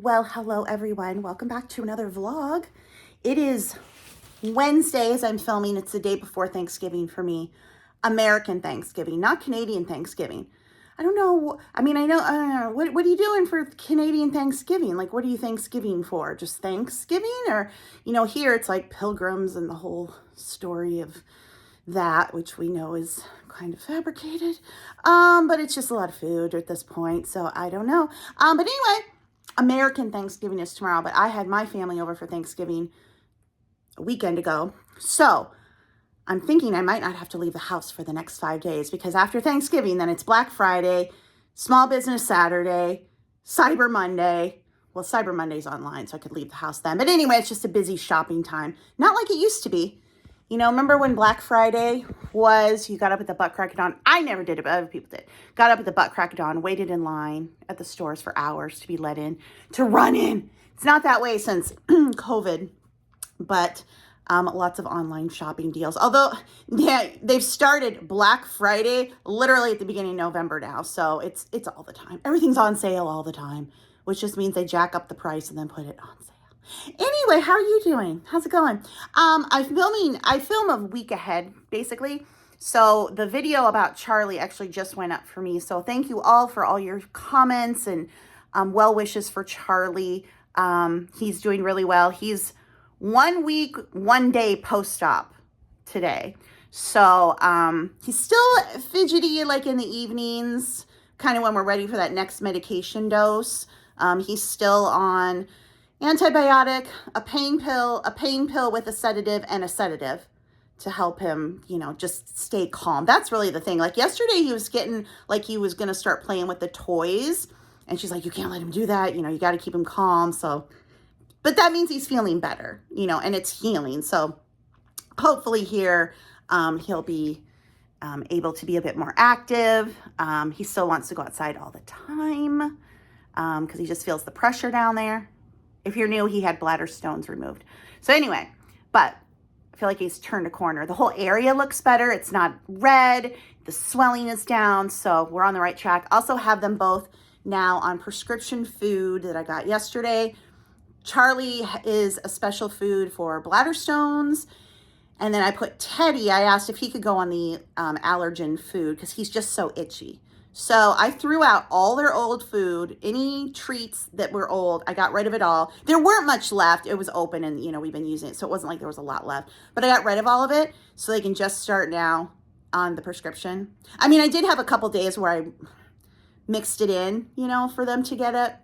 Well, hello everyone. Welcome back to another vlog. It is Wednesday as I'm filming. It's the day before Thanksgiving for me. American Thanksgiving, not Canadian Thanksgiving. I don't know. I don't know. What are you doing for Canadian Thanksgiving? Like, what are you Thanksgiving for? Just Thanksgiving? Or, here it's like pilgrims and the whole story of that, which we know is kind of fabricated. But it's just a lot of food at this point. So I don't know. But anyway, American Thanksgiving is tomorrow, but I had my family over for Thanksgiving a weekend ago. So I'm thinking I might not have to leave the house for the next 5 days because after Thanksgiving, then it's Black Friday, Small Business Saturday, Cyber Monday. Well, Cyber Monday's online, so I could leave the house then. But anyway, it's just a busy shopping time. Not like it used to be. Remember when Black Friday was, you got up at the butt crack of dawn? I never did it, but other people did. Got up at the butt crack of dawn, waited in line at the stores for hours to be let in, to run in. It's not that way since COVID, but lots of online shopping deals. Although, yeah, they've started Black Friday literally at the beginning of November now, so it's all the time. Everything's on sale all the time, which just means they jack up the price and then put it on sale. Anyway, how are you doing? How's it going? I film a week ahead, basically. So the video about Charlie actually just went up for me. So thank you all for all your comments and well wishes for Charlie. He's doing really well. He's 1 week, 1 day post-op today. So he's still fidgety like in the evenings, kind of when we're ready for that next medication dose. He's still on antibiotic, a pain pill with a sedative and a sedative to help him, just stay calm. That's really the thing. Like yesterday he was getting like he was going to start playing with the toys and she's like, you can't let him do that. You got to keep him calm. So, but that means he's feeling better, and it's healing. So hopefully here he'll be able to be a bit more active. He still wants to go outside all the time because he just feels the pressure down there. If you're new, he had bladder stones removed. So anyway, but I feel like he's turned a corner. The whole area looks better. It's not red. The swelling is down. So we're on the right track. Also have them both now on prescription food that I got yesterday. Charlie is a special food for bladder stones. And then I put Teddy, I asked if he could go on the allergen food because he's just so itchy. So I threw out all their old food, any treats that were old. I got rid of it all. There weren't much left. It was open and, we've been using it. So it wasn't like there was a lot left. But I got rid of all of it so they can just start now on the prescription. I did have a couple days where I mixed it in, for them to get it.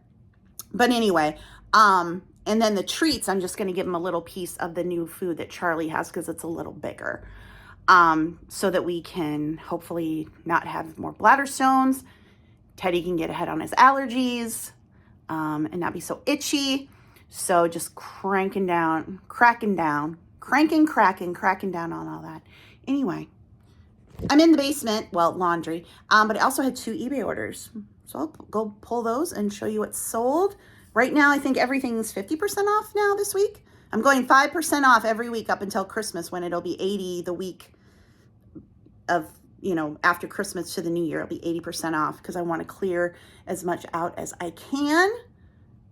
But anyway, and then the treats, I'm just going to give them a little piece of the new food that Charlie has because it's a little bigger. So that we can hopefully not have more bladder stones. Teddy can get ahead on his allergies, and not be so itchy. So just cracking down on all that. Anyway, I'm in the basement, well, laundry, but I also had 2 eBay orders. So I'll go pull those and show you what's sold. Right now, I think everything's 50% off now this week. I'm going 5% off every week up until Christmas when it'll be 80 the week of, after Christmas to the new year, it'll be 80% off because I want to clear as much out as I can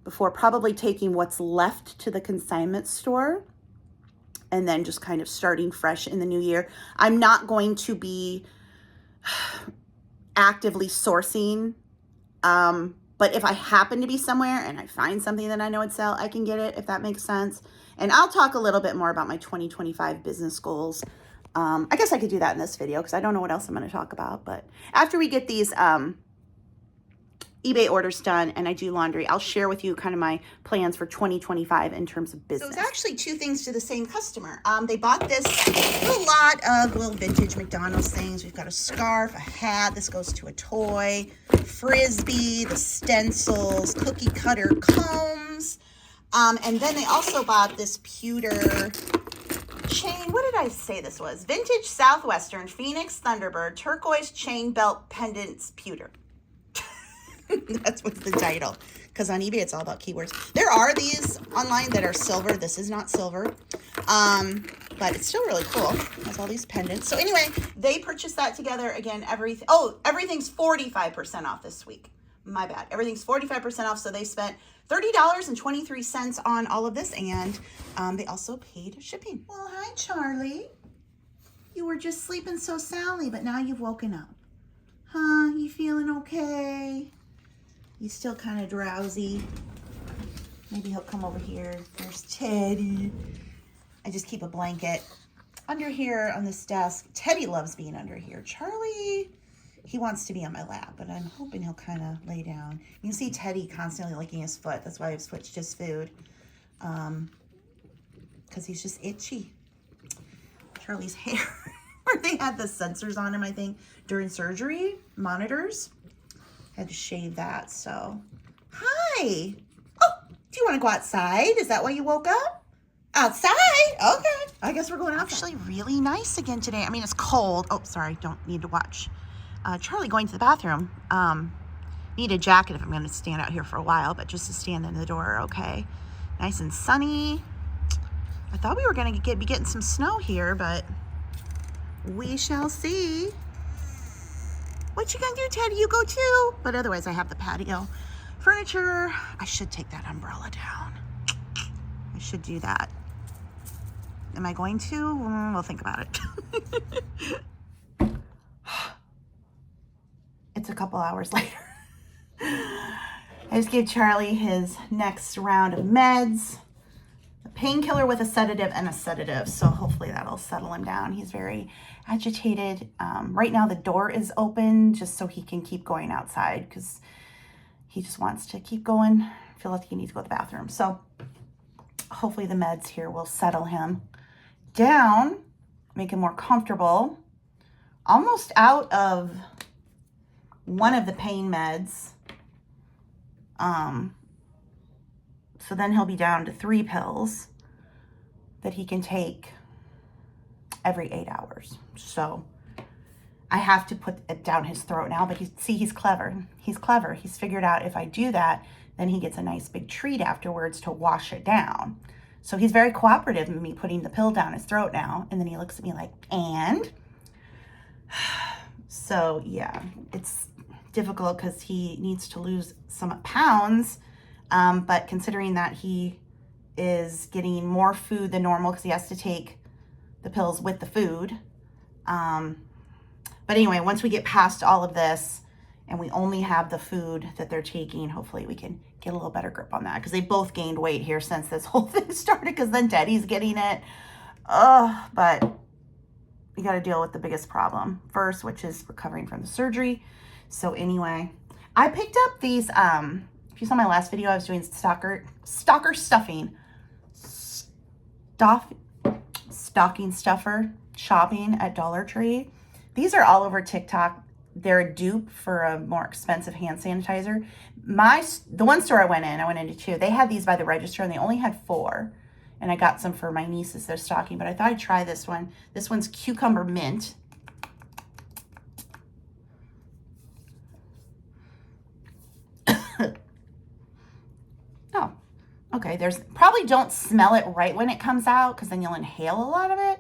before probably taking what's left to the consignment store and then just kind of starting fresh in the new year. I'm not going to be actively sourcing, but if I happen to be somewhere and I find something that I know would sell, I can get it, if that makes sense. And I'll talk a little bit more about my 2025 business goals. I guess I could do that in this video because I don't know what else I'm going to talk about. But after we get these eBay orders done and I do laundry, I'll share with you kind of my plans for 2025 in terms of business. So it's actually 2 things to the same customer. They bought this little lot of little vintage McDonald's things. We've got a scarf, a hat. This goes to a toy, Frisbee, the stencils, cookie cutter combs. And then they also bought this pewter chain. What did I say this was? Vintage Southwestern Phoenix Thunderbird turquoise chain belt pendants pewter. That's what's the title. Because on eBay, it's all about keywords. There are these online that are silver. This is not silver. But it's still really cool. It has all these pendants. So anyway, they purchased that together. Again, everything's 45% off this week. My bad. Everything's 45% off, so they spent $30.23 on all of this, and they also paid shipping. Well, hi, Charlie. You were just sleeping so soundly, but now you've woken up. Huh? You feeling okay? You still kind of drowsy? Maybe he'll come over here. There's Teddy. I just keep a blanket under here on this desk. Teddy loves being under here. Charlie, he wants to be on my lap, but I'm hoping he'll kind of lay down. You can see Teddy constantly licking his foot. That's why I've switched his food, because he's just itchy. Charlie's hair, where they had the sensors on him, I think, during surgery, monitors. Had to shave that, so. Hi. Oh, do you want to go outside? Is that why you woke up? Outside? Okay. I guess we're going outside. Actually really nice again today. I mean, it's cold. Oh, sorry. Don't need to watch. Charlie going to the bathroom. Need a jacket if I'm going to stand out here for a while, but just to stand in the door, okay. Nice and sunny. I thought we were going to be getting some snow here, but we shall see. What you gonna do, Teddy? You go too? But otherwise, I have the patio furniture. I should take that umbrella down. I should do that. Am I going to? We'll think about it. It's a couple hours later. I just gave Charlie his next round of meds. A painkiller with a sedative and a sedative. So hopefully that'll settle him down. He's very agitated. Right now the door is open just so he can keep going outside because he just wants to keep going. I feel like he needs to go to the bathroom. So hopefully the meds here will settle him down, make him more comfortable. Almost out of one of the pain meds. So then he'll be down to 3 pills that he can take every 8 hours. So I have to put it down his throat now, but he's clever. He's clever. He's figured out if I do that, then he gets a nice big treat afterwards to wash it down. So he's very cooperative in me putting the pill down his throat now. And then he looks at me like, and? So yeah, it's difficult because he needs to lose some pounds. But considering that he is getting more food than normal because he has to take the pills with the food. But anyway, once we get past all of this and we only have the food that they're taking, hopefully we can get a little better grip on that because they both gained weight here since this whole thing started because then Teddy's getting it. But we got to deal with the biggest problem first, which is recovering from the surgery. So anyway, I picked up these, if you saw my last video, I was doing stocking stuffer shopping at Dollar Tree. These are all over TikTok. They're a dupe for a more expensive hand sanitizer. The one store I went into 2, they had these by the register and they only had 4. And I got some for my nieces, they're stocking, but I thought I'd try this one. This one's cucumber mint. Oh, okay, probably don't smell it right when it comes out because then you'll inhale a lot of it.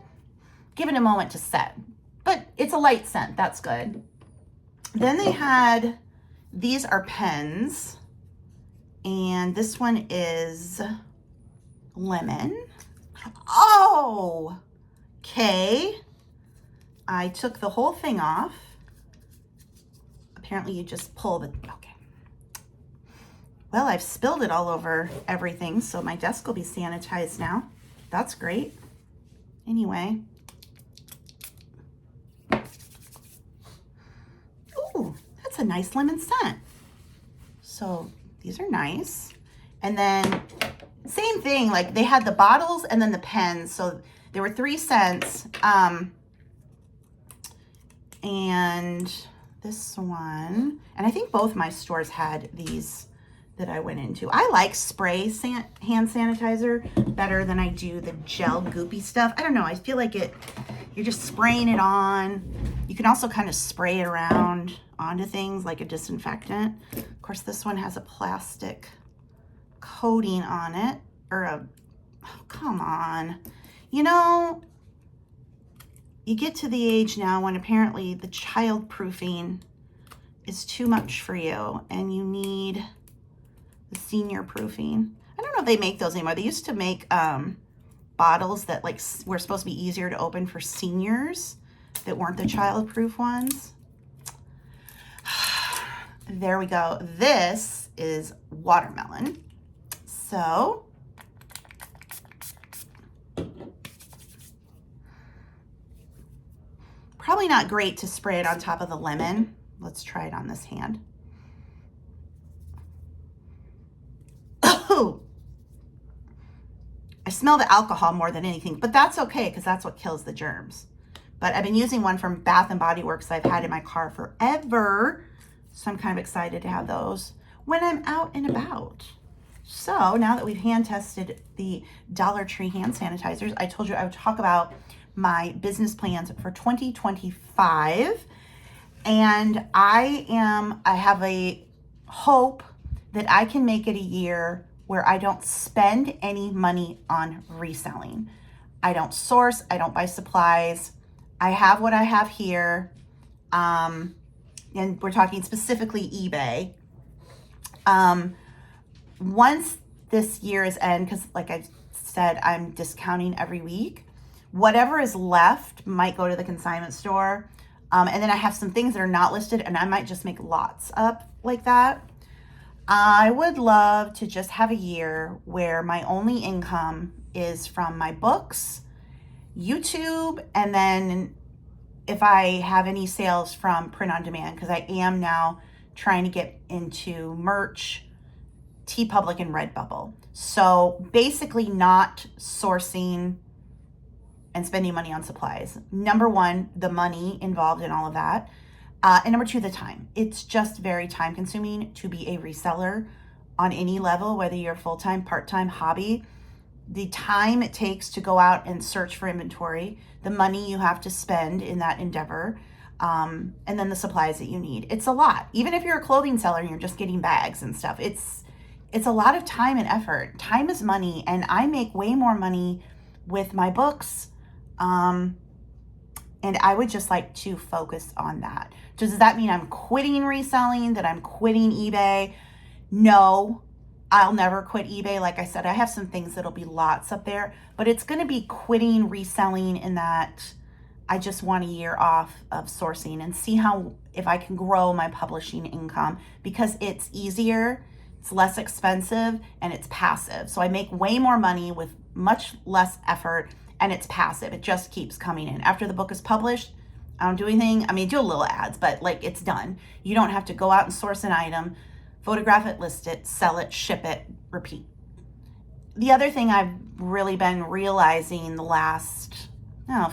Give it a moment to set. But it's a light scent, that's good. Then they had, these are pens. And this one is lemon. Oh, okay. I took the whole thing off. Apparently you just pull the, okay. Well, I've spilled it all over everything, so my desk will be sanitized now. That's great. Anyway. Ooh, that's a nice lemon scent. So these are nice. And then same thing, like they had the bottles and then the pens. So there were 3 cents. And this one, and I think both my stores had these that I went into. I like spray hand sanitizer better than I do the gel goopy stuff. I don't know. I feel like you're just spraying it on. You can also kind of spray it around onto things like a disinfectant. Of course, this one has a plastic coating on it, or oh, come on. You know, you get to the age now when apparently the childproofing is too much for you and you need the senior proofing. I don't know if they make those anymore. They used to make bottles that like were supposed to be easier to open for seniors that weren't the child-proof ones. There we go. This is watermelon. So probably not great to spray it on top of the lemon. Let's try it on this hand. Oh, I smell the alcohol more than anything, but that's okay because that's what kills the germs. But I've been using one from Bath & Body Works I've had in my car forever. So I'm kind of excited to have those when I'm out and about. So now that we've hand tested the Dollar Tree hand sanitizers, I told you I would talk about my business plans for 2025. And I have a hope that I can make it a year where I don't spend any money on reselling. I don't source, I don't buy supplies. I have what I have here. And we're talking specifically eBay. Once this year is end, because like I said, I'm discounting every week, whatever is left might go to the consignment store. And then I have some things that are not listed and I might just make lots up like that. I would love to just have a year where my only income is from my books, YouTube, and then if I have any sales from print on demand, because I am now trying to get into merch, TeePublic and Redbubble. So basically not sourcing and spending money on supplies. Number one, the money involved in all of that. And number two, the time. It's just very time consuming to be a reseller on any level, whether you're full-time, part-time, hobby. The time it takes to go out and search for inventory, the money you have to spend in that endeavor, and then the supplies that you need. It's a lot. Even if you're a clothing seller and you're just getting bags and stuff, it's a lot of time and effort. Time is money, and I make way more money with my books. And I would just like to focus on that. Does that mean I'm quitting reselling, that I'm quitting eBay? No, I'll never quit eBay. Like I said, I have some things that'll be lots up there, but it's going to be quitting reselling in that I just want a year off of sourcing and see if I can grow my publishing income, because it's easier, it's less expensive, and it's passive. So I make way more money with much less effort, and it's passive. It just keeps coming in. After the book is published, I don't do anything. I mean, do a little ads, but like it's done. You don't have to go out and source an item, photograph it, list it, sell it, ship it, repeat. The other thing I've really been realizing the last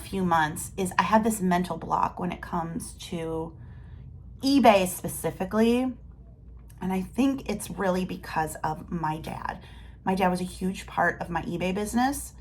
few months is I have this mental block when it comes to eBay specifically. And I think it's really because of my dad. My dad was a huge part of my eBay business.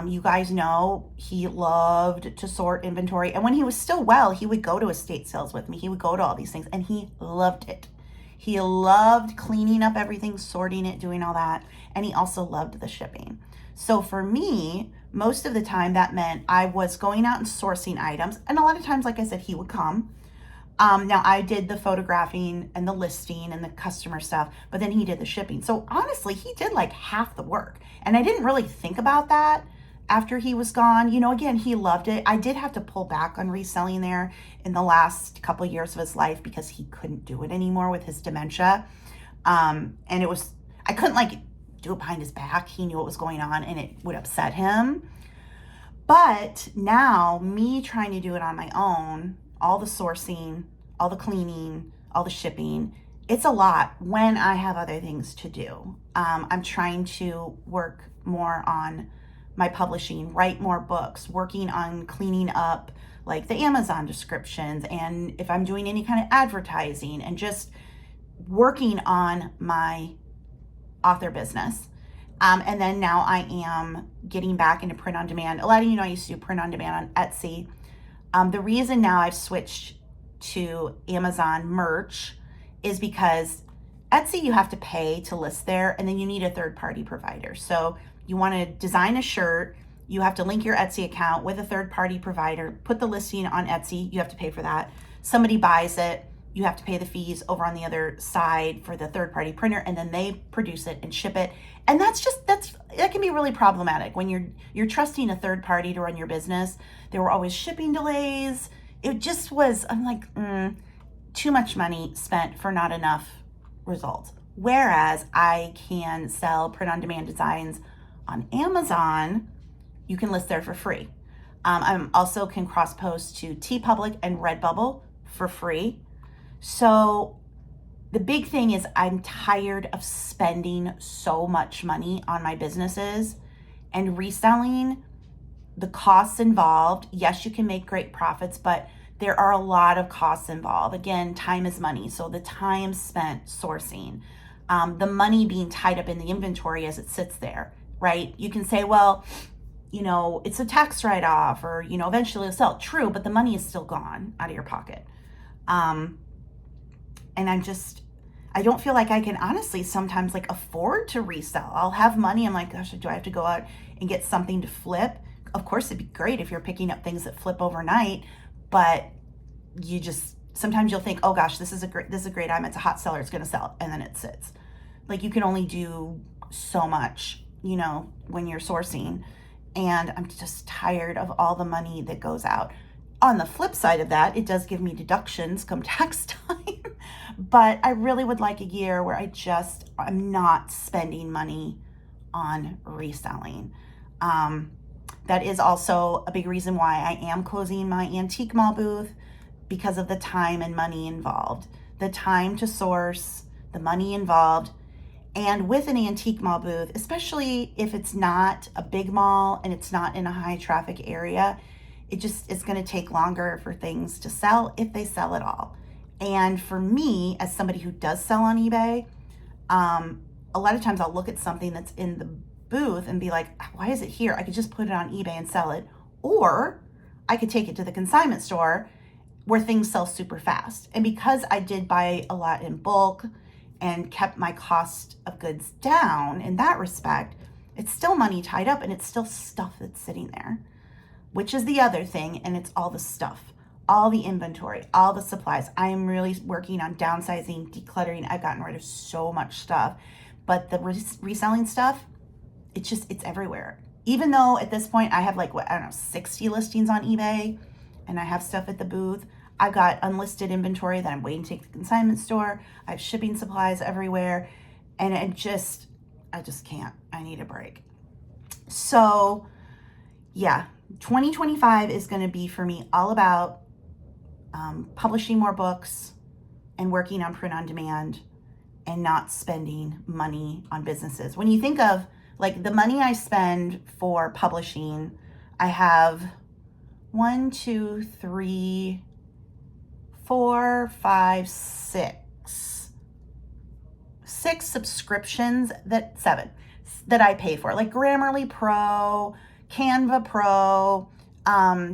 You guys know he loved to sort inventory. And when he was still well, he would go to estate sales with me. He would go to all these things and he loved it. He loved cleaning up everything, sorting it, doing all that. And he also loved the shipping. So for me, most of the time that meant I was going out and sourcing items. And a lot of times, like I said, he would come. Now I did the photographing and the listing and the customer stuff, but then he did the shipping. So honestly, he did like half the work. And I didn't really think about that after he was gone. You know, again, he loved it. I did have to pull back on reselling there in the last couple of years of his life because he couldn't do it anymore with his dementia. And I couldn't like do it behind his back. He knew what was going on and it would upset him. But now me trying to do it on my own, all the sourcing, all the cleaning, all the shipping, it's a lot when I have other things to do. I'm trying to work more on my publishing, write more books, working on cleaning up like the Amazon descriptions, and if I'm doing any kind of advertising, and just working on my author business. And then now I am getting back into print on demand. A lot of you know I used to do print on demand on Etsy. The reason now I've switched to Amazon merch is because Etsy you have to pay to list there, and then you need a third-party provider. So you want to design a shirt, you have to link your Etsy account with a third-party provider, put the listing on Etsy, you have to pay for that. Somebody buys it, you have to pay the fees over on the other side for the third-party printer, and then they produce it and ship it. And that can be really problematic when you're trusting a third party to run your business. There were always shipping delays. It just was, I'm like, too much money spent for not enough results. Whereas I can sell print-on-demand designs on Amazon. You can list there for free. I also can cross-post to TeePublic and Redbubble for free. So the big thing is I'm tired of spending so much money on my businesses and reselling. The costs involved. Yes, you can make great profits, but there are a lot of costs involved. Again, time is money. So the time spent sourcing, the money being tied up in the inventory as it sits there, right? You can say, well, it's a tax write-off, or, eventually it'll sell. True, but the money is still gone out of your pocket. And I don't feel like I can honestly sometimes afford to resell. I'll have money. I'm like, gosh, do I have to go out and get something to flip? Of course, it'd be great if you're picking up things that flip overnight, but sometimes you'll think, oh gosh, this is a great item. It's a hot seller. It's going to sell. And then it sits. You can only do so much, when you're sourcing. And I'm just tired of all the money that goes out. On the flip side of that, it does give me deductions come tax time. But I really would like a year where I'm not spending money on reselling. That is also a big reason why I am closing my Antique Mall booth, because of the time and money involved. The time to source, the money involved. And with an Antique Mall booth, especially if it's not a big mall and it's not in a high traffic area, it's going to take longer for things to sell, if they sell at all. And for me, as somebody who does sell on eBay, a lot of times I'll look at something that's in the booth and be like, why is it here? I could just put it on eBay and sell it. Or I could take it to the consignment store where things sell super fast. And because I did buy a lot in bulk and kept my cost of goods down in that respect, it's still money tied up, and it's still stuff that's sitting there, which is the other thing. And it's all the stuff, all the inventory, all the supplies. I am really working on downsizing, decluttering. I've gotten rid of so much stuff, but the reselling stuff, it's everywhere. Even though at this point I have 60 listings on eBay, and I have stuff at the booth, I've got unlisted inventory that I'm waiting to take to the consignment store. I have shipping supplies everywhere, and I just can't. I need a break. So yeah, 2025 is going to be for me all about publishing more books and working on print on demand and not spending money on businesses. When you think of the money I spend for publishing, I have 1, 2, 3, 4, 5, 6 subscriptions, 7 that I pay for, like Grammarly Pro, Canva Pro,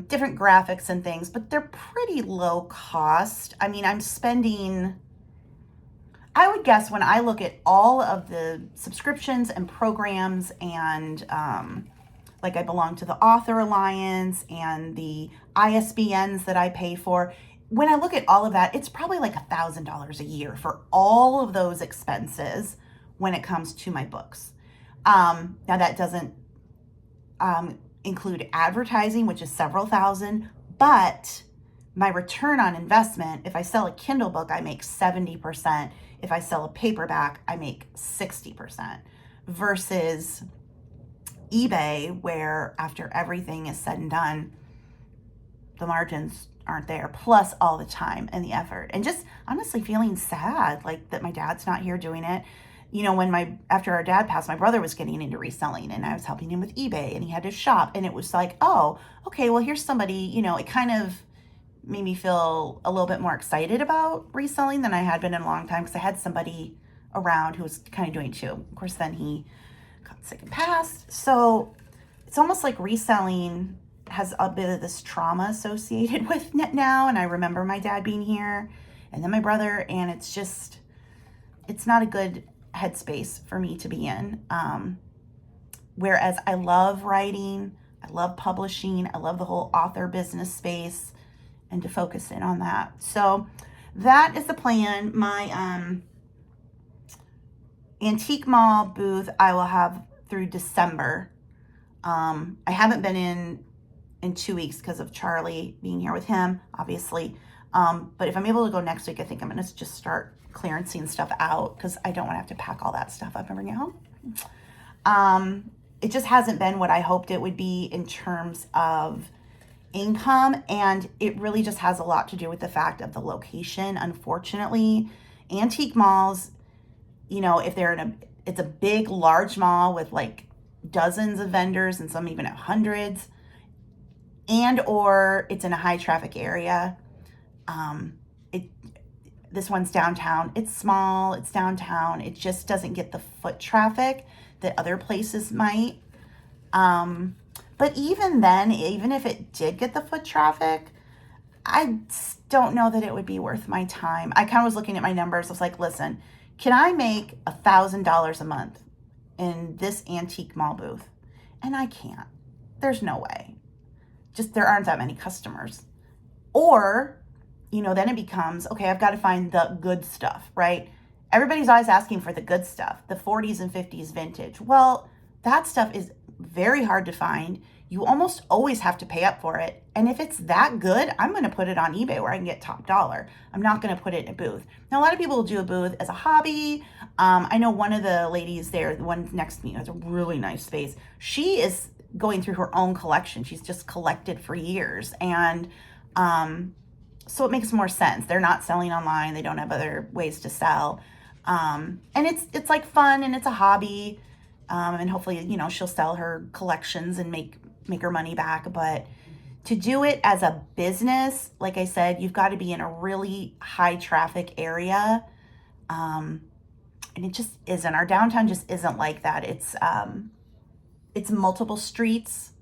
different graphics and things, but they're pretty low cost. I mean, I'm spending, I would guess, when I look at all of the subscriptions and programs and I belong to the Author Alliance and the ISBNs that I pay for. When I look at all of that, it's probably $1,000 a year for all of those expenses when it comes to my books. Now that doesn't include advertising, which is several thousand, but my return on investment, if I sell a Kindle book, I make 70%. If I sell a paperback, I make 60%, versus eBay, where after everything is said and done, the margins aren't there, plus all the time and the effort, and just honestly feeling sad that my dad's not here doing it. After our dad passed, my brother was getting into reselling, and I was helping him with eBay, and he had to shop, and it was oh, okay, well, here's somebody, it kind of made me feel a little bit more excited about reselling than I had been in a long time, because I had somebody around who was kind of doing it too. Of course, then he got sick and passed. So it's almost like reselling has a bit of this trauma associated with it now. And I remember my dad being here, and then my brother, and it's not a good headspace for me to be in. Whereas I love writing, I love publishing, I love the whole author business space, and to focus in on that. So that is the plan. My antique mall booth I will have through December. I haven't been in 2 weeks because of Charlie being here with him, obviously. But if I'm able to go next week, I think I'm going to just start clearancing stuff out because I don't want to have to pack all that stuff up and bring it home. It just hasn't been what I hoped it would be in terms of income, and it really just has a lot to do with the fact of the location. Unfortunately, antique malls, if they're it's a big, large mall with like dozens of vendors and some even have hundreds, and or it's in a high traffic area. This one's downtown. It's small, it's downtown. It just doesn't get the foot traffic that other places might. But even then, even if it did get the foot traffic, I don't know that it would be worth my time. I kind of was looking at my numbers. I was like, listen, can I make $1,000 a month in this antique mall booth? And I can't. There's no way. Just there aren't that many customers. Or, then it becomes, okay, I've got to find the good stuff, right? Everybody's always asking for the good stuff, the 40s and 50s vintage. Well, that stuff is very hard to find. You almost always have to pay up for it. And if it's that good, I'm going to put it on eBay where I can get top dollar. I'm not going to put it in a booth. Now, a lot of people will do a booth as a hobby. I know one of the ladies there, the one next to me, has a really nice space. She is going through her own collection. She's just collected for years. And so it makes more sense. They're not selling online. They don't have other ways to sell. And it's like fun and it's a hobby. And hopefully, she'll sell her collections and make her money back. But to do it as a business, like I said, you've got to be in a really high traffic area. And it just isn't. Our downtown just isn't like that. It's multiple streets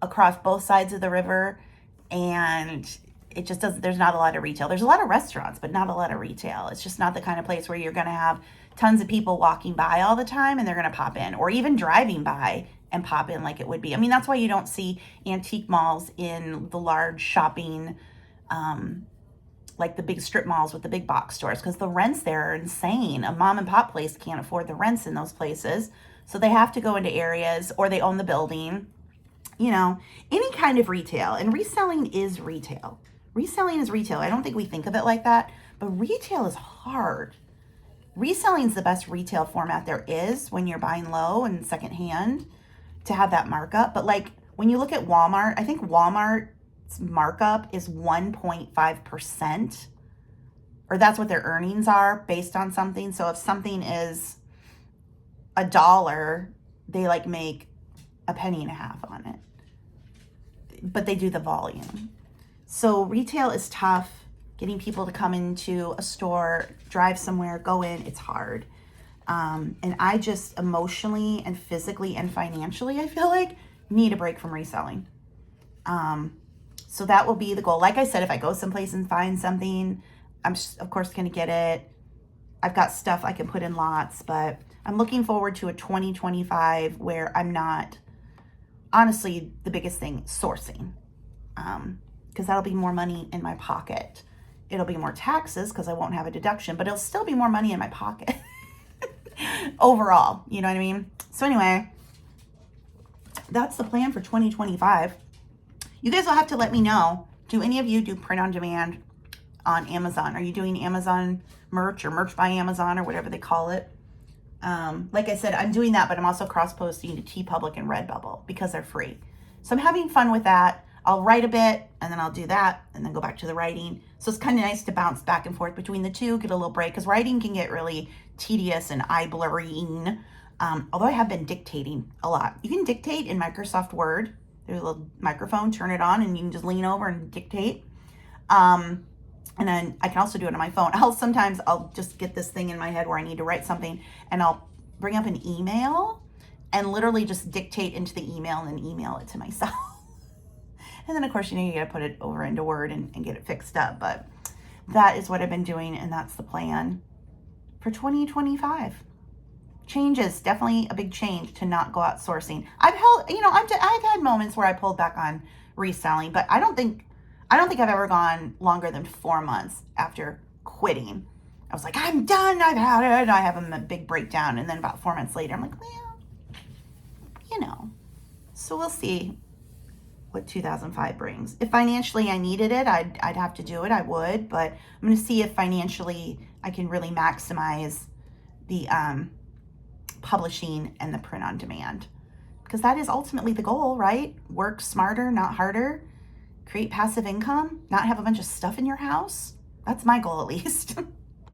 across both sides of the river, and it just doesn't, there's not a lot of retail. There's a lot of restaurants, but not a lot of retail. It's just not the kind of place where you're going to have tons of people walking by all the time and they're going to pop in, or even driving by and pop in like it would be. I mean, that's why you don't see antique malls in the large shopping, like the big strip malls with the big box stores, because the rents there are insane. A mom and pop place can't afford the rents in those places. So they have to go into areas, or they own the building, any kind of retail. And reselling is retail. Reselling is retail. I don't think we think of it like that, but retail is hard. Reselling is the best retail format there is when you're buying low and secondhand to have that markup. But like when you look at Walmart, I think Walmart's markup is 1.5%, or that's what their earnings are based on something. So if something is $1, they like make a penny and a half on it, but they do the volume. So retail is tough. Getting people to come into a store, drive somewhere, go in, it's hard. And I just emotionally and physically and financially, I feel like, need a break from reselling. So that will be the goal. Like I said, if I go someplace and find something, I'm of course going to get it. I've got stuff I can put in lots, but I'm looking forward to a 2025 where I'm not, honestly, the biggest thing, sourcing. Because that'll be more money in my pocket. It'll be more taxes because I won't have a deduction, but it'll still be more money in my pocket overall. You know what I mean? So anyway, that's the plan for 2025. You guys will have to let me know. Do any of you do print on demand on Amazon? Are you doing Amazon merch or merch by Amazon or whatever they call it? Like I said, I'm doing that, but I'm also cross-posting to TeePublic and Redbubble because they're free. So I'm having fun with that. I'll write a bit and then I'll do that and then go back to the writing. So it's kind of nice to bounce back and forth between the two, get a little break, because writing can get really tedious and eye blurring. Although I have been dictating a lot. You can dictate in Microsoft Word. There's a little microphone, turn it on, and you can just lean over and dictate. And then I can also do it on my phone. Sometimes I'll just get this thing in my head where I need to write something, and I'll bring up an email and literally just dictate into the email and then email it to myself. And then, of course, you got to put it over into Word and get it fixed up. But that is what I've been doing, and that's the plan for 2025. Changes, definitely a big change to not go out sourcing. I've had moments where I pulled back on reselling, but I don't think I've ever gone longer than 4 months after quitting. I was like, I'm done. I've had it. I have a big breakdown. And then about 4 months later, I'm like, well, you know. So we'll see what 2005 brings. If financially I needed it, I'd have to do it. I would. But I'm going to see if financially I can really maximize the publishing and the print on demand. Because that is ultimately the goal, right? Work smarter, not harder. Create passive income, not have a bunch of stuff in your house. That's my goal, at least.